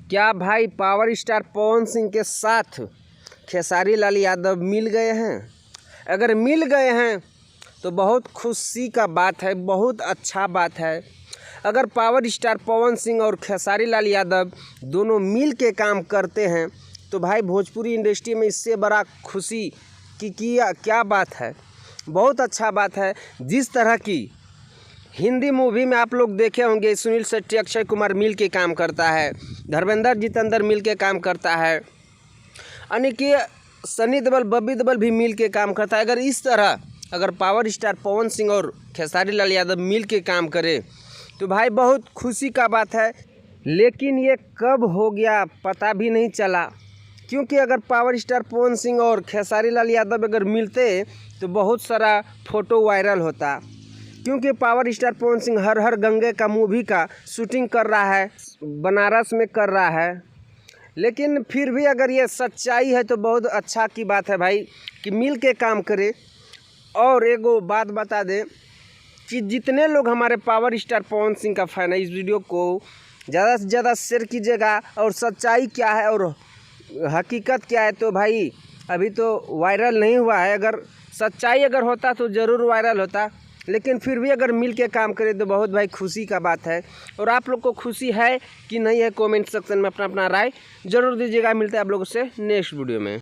क्या भाई power star Pawan Singh के साथ खेसारी लाल यादव मिल गए हैं? अगर मिल गए हैं तो बहुत खुशी का बात है, बहुत अच्छा बात है। अगर पावर स्टार पवन सिंह और खेसारी लाल यादव दोनों मिल के काम करते हैं तो भाई भोजपुरी इंडस्ट्री में इससे बड़ा खुशी की क्या बात है। बहुत अच्छा बात है। जिस तरह की हिंदी मूवी में आप लोग देखे होंगे, सुनील शेट्टी अक्षय कुमार मिल के काम करता है, धर्मेंद्र जितेंद्र मिल के काम करता है, यानी कि सनी देओल बॉबी देओल भी मिल के काम करता है। अगर इस तरह अगर पावर स्टार पवन सिंह और खेसारी लाल यादव मिल के काम करे तो भाई बहुत खुशी का बात है। लेकिन ये कब हो गया पता भी नहीं चला, क्योंकि अगर पावर स्टार पवन सिंह और खेसारी लाल यादव अगर मिलते तो बहुत सारा फ़ोटो वायरल होता, क्योंकि पावर स्टार पवन सिंह हर हर गंगे का मूवी का शूटिंग कर रहा है, बनारस में कर रहा है। लेकिन फिर भी अगर ये सच्चाई है तो बहुत अच्छा की बात है भाई कि मिल के काम करे। और एगो बात बता दें कि जितने लोग हमारे पावर स्टार पवन सिंह का फैन है, इस वीडियो को ज़्यादा से ज़्यादा शेयर कीजिएगा। और सच्चाई क्या है और हकीकत क्या है तो भाई अभी तो वायरल नहीं हुआ है। अगर सच्चाई अगर होता तो ज़रूर वायरल होता, लेकिन फिर भी अगर मिल के काम करें तो बहुत भाई खुशी का बात है। और आप लोग को खुशी है कि नहीं है, कमेंट सेक्शन में अपना अपना राय ज़रूर दीजिएगा। मिलते हैं आप लोगों से नेक्स्ट वीडियो में।